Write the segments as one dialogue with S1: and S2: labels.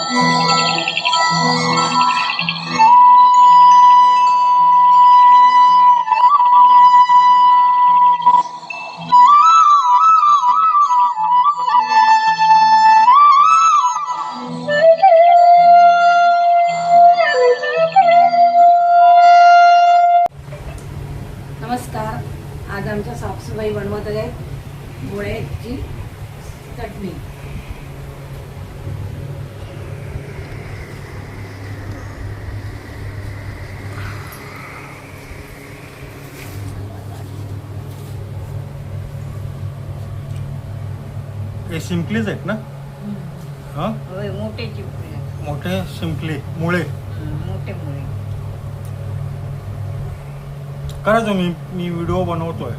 S1: नमस्कार. आज आमच्या साफसफाई बनवत आहे मुळ्याची चटणी.
S2: हे सिम्पलीच आहेत ना? हा,
S1: होय, मोठे चिपळे,
S2: मोठे सिम्पली मुळे.
S1: मोठे मुळे.
S2: करा तुम्ही, मी व्हिडिओ बनवतोय.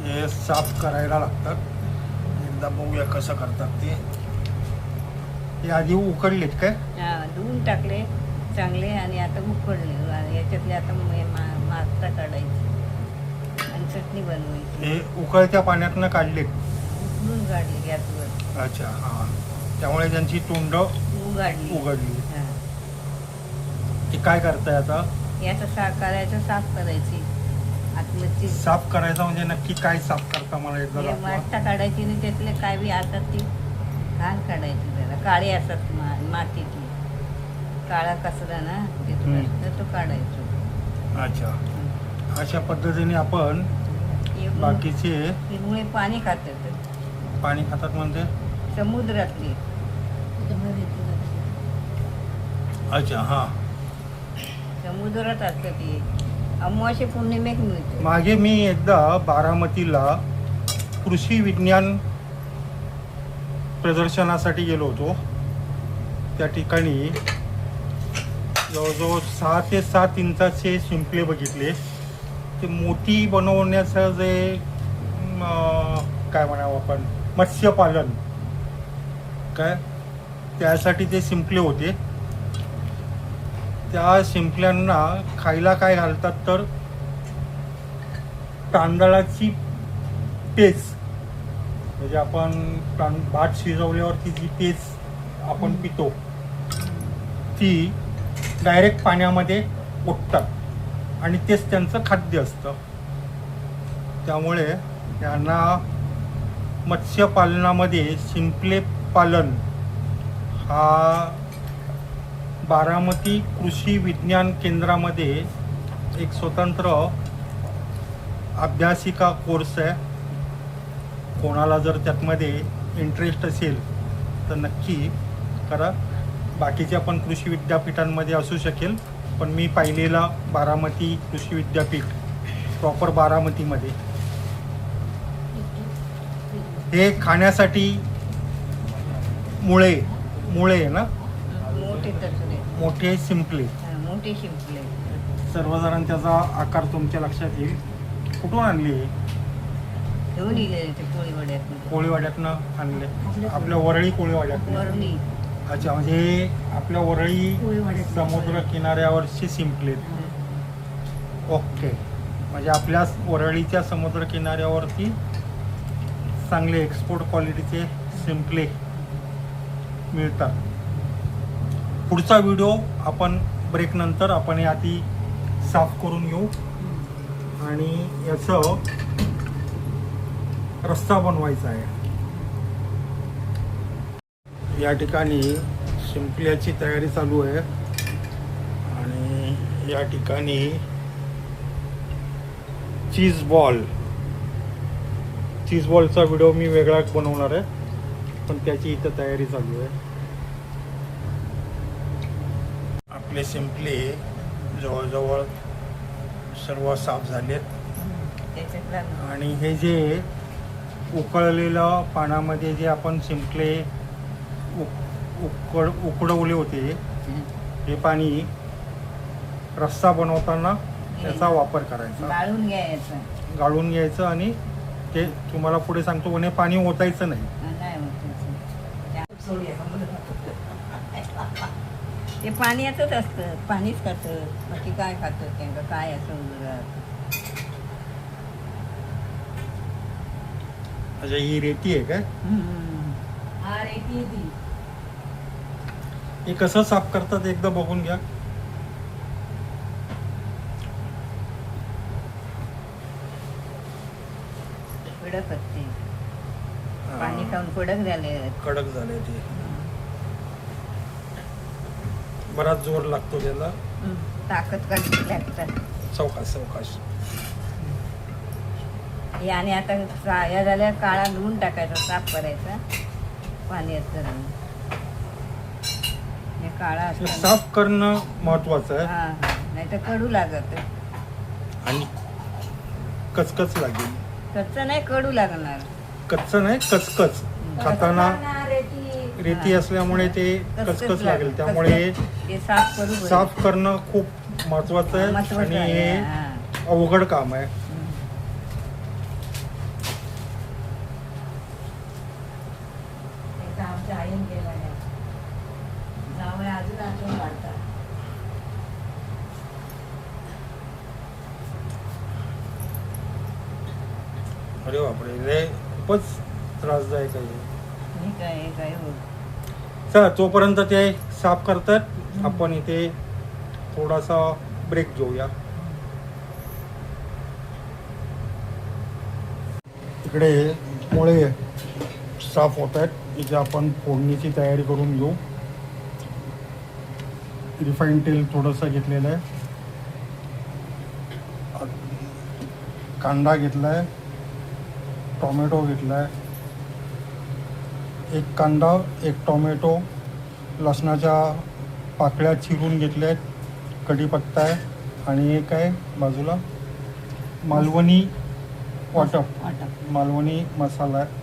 S2: हे साफ करायला लागतात. एकदा बघूया कसं करतात ते. हे आधी उकडलेत काय?
S1: धुवून टाकले चांगले आणि आता उकडले. आणि याच्यातले आता मास्ता काढायची आणि चटणी बनवायची.
S2: हे उकळत्या पाण्यातनं काढलेत?
S1: उकडून काढले गॅसवर.
S2: अच्छा, हां. त्यामुळे त्यांची तोंड उघडली. ते काय करताय आता?
S1: याचं साफ करायची. आतलं
S2: साफ करायचं म्हणजे नक्की काय साफ करता मला एकदा दाखवा.
S1: मास्ता काढायची आणि त्यातले काय बी असतात ती घाण काढायची. त्याला काळे असतात मातीची. काळा कचरा ना तिथून तो काढायचो.
S2: अच्छा, अशा पद्धतीने आपण बाकीचे
S1: मुळे पाणी खातात.
S2: पाणी खातात म्हणजे
S1: समुद्रातली.
S2: अच्छा, हां.
S1: समुद्रात असतं ती. अमावास्या पौर्णिमेक मिळते.
S2: मागे मी एकदा बारामतीला कृषी विज्ञान प्रदर्शनासाठी गेलो होतो. त्या ठिकाणी जवळजवळ 6 ते 7 इंचाचे शिंपले बघितले. ते मोठी बनवण्याचं जे काय म्हणावं आपण, मत्स्यपालन काय, त्यासाठी ते शिंपले होते. त्या शिंपल्यांना खायला काय घालतात तर तांदळाची पेज, म्हणजे आपण भात शिजवल्यावरती जी पेज आपण पितो ती डायरेक्ट पाण्यामध्ये ओततात आणि तेच त्यांचं खाद्य असतं. त्यामुळे त्यांना मत्स्यपालनामध्ये शिंपले पालन हा बारामती कृषी विज्ञान केंद्रामध्ये एक स्वतंत्र अभ्यासिका कोर्स आहे. कोणाला जर त्यातमध्ये इंटरेस्ट असेल तर नक्की करा. बाकीच्या पण कृषी विद्यापीठांमध्ये असू शकेल, पण मी पाहिलेला बारामती कृषी विद्यापीठ प्रॉपर बारामतीमध्ये. हे खाण्यासाठी मुळे ना, मोठे शिंपले. सर्वसाधारण त्याचा आकार तुमच्या लक्षात येईल. कुठून आणले? कोळीवाड्यातनं आणले. आपल्या वरळी कोळीवाड्यातनं. अच्छा, म्हणजे आपल्या वरळी समुद्र किनाऱ्यावरचे शिंपले. ओके, म्हणजे आपल्या वरळीच्या समुद्र किनाऱ्यावरती चांगले एक्सपोर्ट क्वालिटीचे शिंपले मिळतात. पुढचा व्हिडिओ आपण ब्रेक नंतर आपण हे आधी साफ करून घेऊ आणि याचं रस्सा बनवायचा आहे. या ठिकाणी शिंपल्याची तयारी चालू आहे आणि या ठिकाणी चीज बॉलचा व्हिडिओ मी वेगळा बनवणार आहे, पण त्याची इथं तयारी चालू आहे. आपले शिंपले जवळजवळ सर्व साफ झालेत आणि हे जे उकळलेलं पाण्यामध्ये जे आपण शिंपले उकडवले होते हे पाणी रस्सा बनवताना त्याचा वापर करायचा.
S1: गाळून घ्यायचं
S2: आणि ते तुम्हाला पुढे सांगतो म्हणे पाणी ओतायचं नाही.
S1: नाही होत ते पाण्याचंच असतं, पाणीच खातं, बाकी काय खातं त्यांना काय असं उरत.
S2: अच्छा ही रेती आहे काय?
S1: हा रेती आहे ती.
S2: हे कसं साफ करतात एकदा बघून घ्या.
S1: कडक असते, पाणी खाऊन कडक झाले.
S2: कडक झाले ते, बराच जोर लागतो त्याला.
S1: ताकद काढली लागतात.
S2: सावकाश सावकाश.
S1: हे आणि आता या झाल्या काळा धुवून टाकायचा, साफ करायचा पाण्यात घालून. हे काळा
S2: हे
S1: असतो
S2: साफ करणं महत्वाचं आहे.
S1: हा, नाही तर कडू लागत.
S2: आणि कचकच लागेल.
S1: कच्चं नाही, कडू लागणार.
S2: कच्च नाही, कचकच. खाताना रेती असल्यामुळे ते कचकच लागेल. त्यामुळे
S1: ते साफ करू.
S2: साफ करणं खूप महत्वाचं आहे आणि हे अवघड काम आहे.
S1: आमच्या आईन केला जावं अजून आठवण काढतात.
S2: अरे बापरे, हे खूपच त्रासदायक आहे.
S1: हे काय होत.
S2: चला तोपर्यंत ते साफ करतात, आपण इथे थोडासा ब्रेक घेऊया. इकडे मुळे साफ होत आहेत. इथे आपण फोडणीची तयारी करून घेऊ. रिफाईंड तेल थोडंसं घेतलेलं आहे. कांदा घेतला आहे, टोमॅटो घेतला आहे. एक कांदा, एक टोमॅटो, लसणाच्या पाकळ्या चिरून घेतल्या आहेत. कढीपत्ता आहे आणि एक आहे बाजूला मालवणी वाटप, मालवणी मसाला आहे.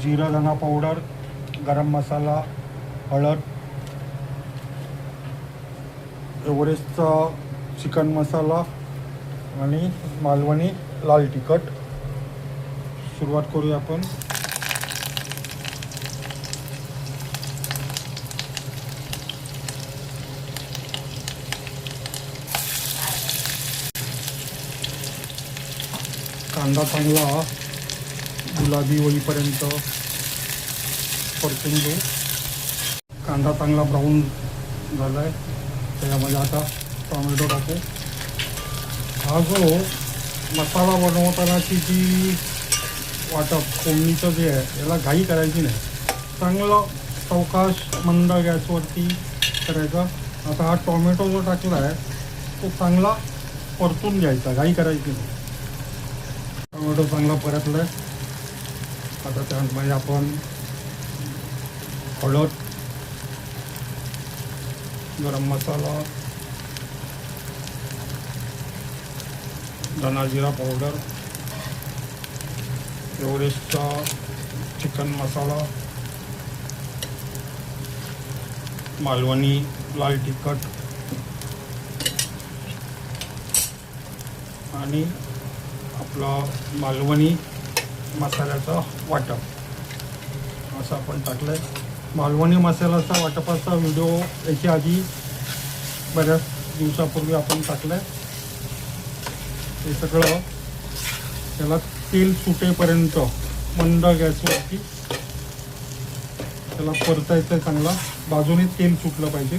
S2: जिरा धना पावडर, गरम मसाला, हळद, एव्हरेस्टचा चिकन मसाला आणि मालवणी लाल तिखट. सुरुवात करूया आपण. कांदा चांगला गुलाबी होईपर्यंत परतून घेऊ. कांदा चांगला ब्राऊन झाला आहे, त्याच्यामध्ये आता टोमॅटो टाकू. हा जो मसाला बनवतानाची जी वाटप फोडणीचं जे आहे याला घाई करायची नाही. चांगलं सावकाश मंद गॅसवरती करायचा. आता हा टोमॅटो जो टाकला आहे तो चांगला परतून घ्यायचा, घाई करायची नाही. टोमॅटो चांगला परतला आहे. आता त्यामध्ये आपण हळद, गरम मसाला, धना जिरा पावडर, एव्हरेस्टचा चिकन मसाला, मालवणी लाल तिखट आणि आपला मालवणी मसाल्याचा वाटप असं आपण टाकलं आहे. मालवणी मसाल्याचा वाटपाचा व्हिडिओ याच्या आधी बऱ्याच दिवसापूर्वी आपण टाकलं आहे. हे सगळं त्याला तेल सुटेपर्यंत मंद गॅसवरती त्याला परतायचं. चांगला बाजूने तेल सुटलं पाहिजे.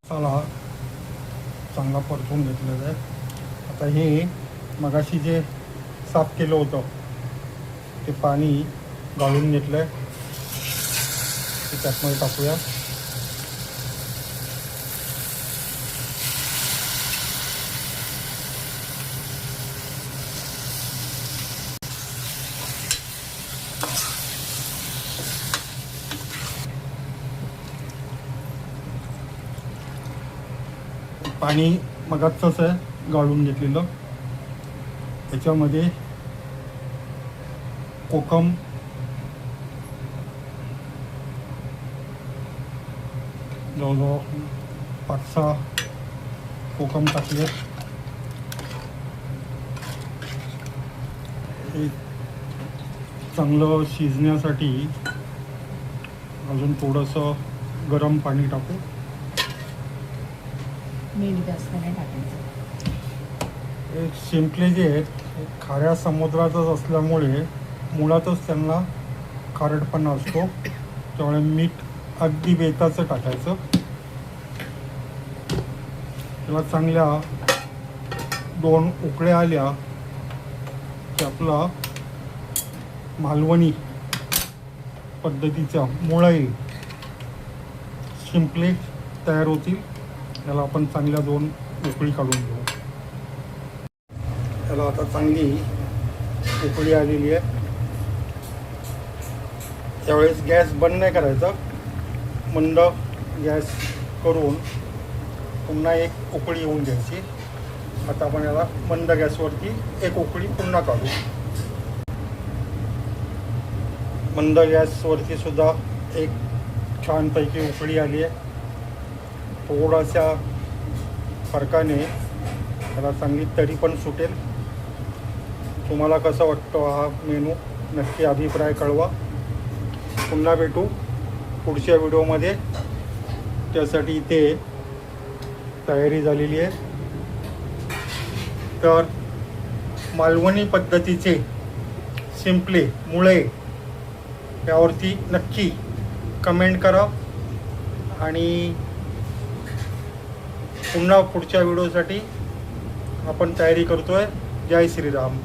S2: मसाला चांगला परतून घेतलेला आहे. आता हे मगाशी जे साफ केलं होतं ते पाणी गाळून घेतलं आहे, ते त्यातमध्ये टाकूया. पाणी मगाचंच आहे गाळून घेतलेलं. त्याच्यामध्ये कोकम, जवळजवळ 5-6 कोकम टाकले. हे चांगलं शिजण्यासाठी अजून थोडंसं गरम पाणी टाकू.
S3: मीठ जास्त नाही टाकायचं.
S2: हे शिंपले जे आहेत हे खाऱ्या समुद्रातच असल्यामुळे मुळातच त्यांना खारटपणा असतो. त्यामुळे मीठ अगदी बेताचं टाकायचं. त्याला चांगल्या 2 उकळ्या आल्या की आपला मालवणी पद्धतीचा मुळई शिंपले तयार होतील. याला आपण चांगल्या 2 उकळी काढून घेऊ. याला आता चांगली उकळी आलेली आहे. त्यावेळेस गॅस बंद नाही करायचा, मंद गॅस करून पुन्हा एक उकळी येऊन द्यायची. आता आपण याला मंद गॅसवरती एक उकळी पुन्हा काढू. मंद गॅसवरती सुद्धा एक छानपैकी उकळी आली आहे. थोडासा फरकाने त्याला चांगली तरी पण सुटेल. तुम्हाला कसं वाटतं हा मेनू नक्की अभिप्राय कळवा. पुन्हा भेटू पुढच्या व्हिडिओमध्ये. त्यासाठी इथे तयारी झालेली आहे. तर मालवणी पद्धतीचे शिंपले मुळे यावरती नक्की कमेंट करा आणि पुन्हा पुढच्या व्हिडिओसाठी आपण तयारी करतोय. जय श्रीराम.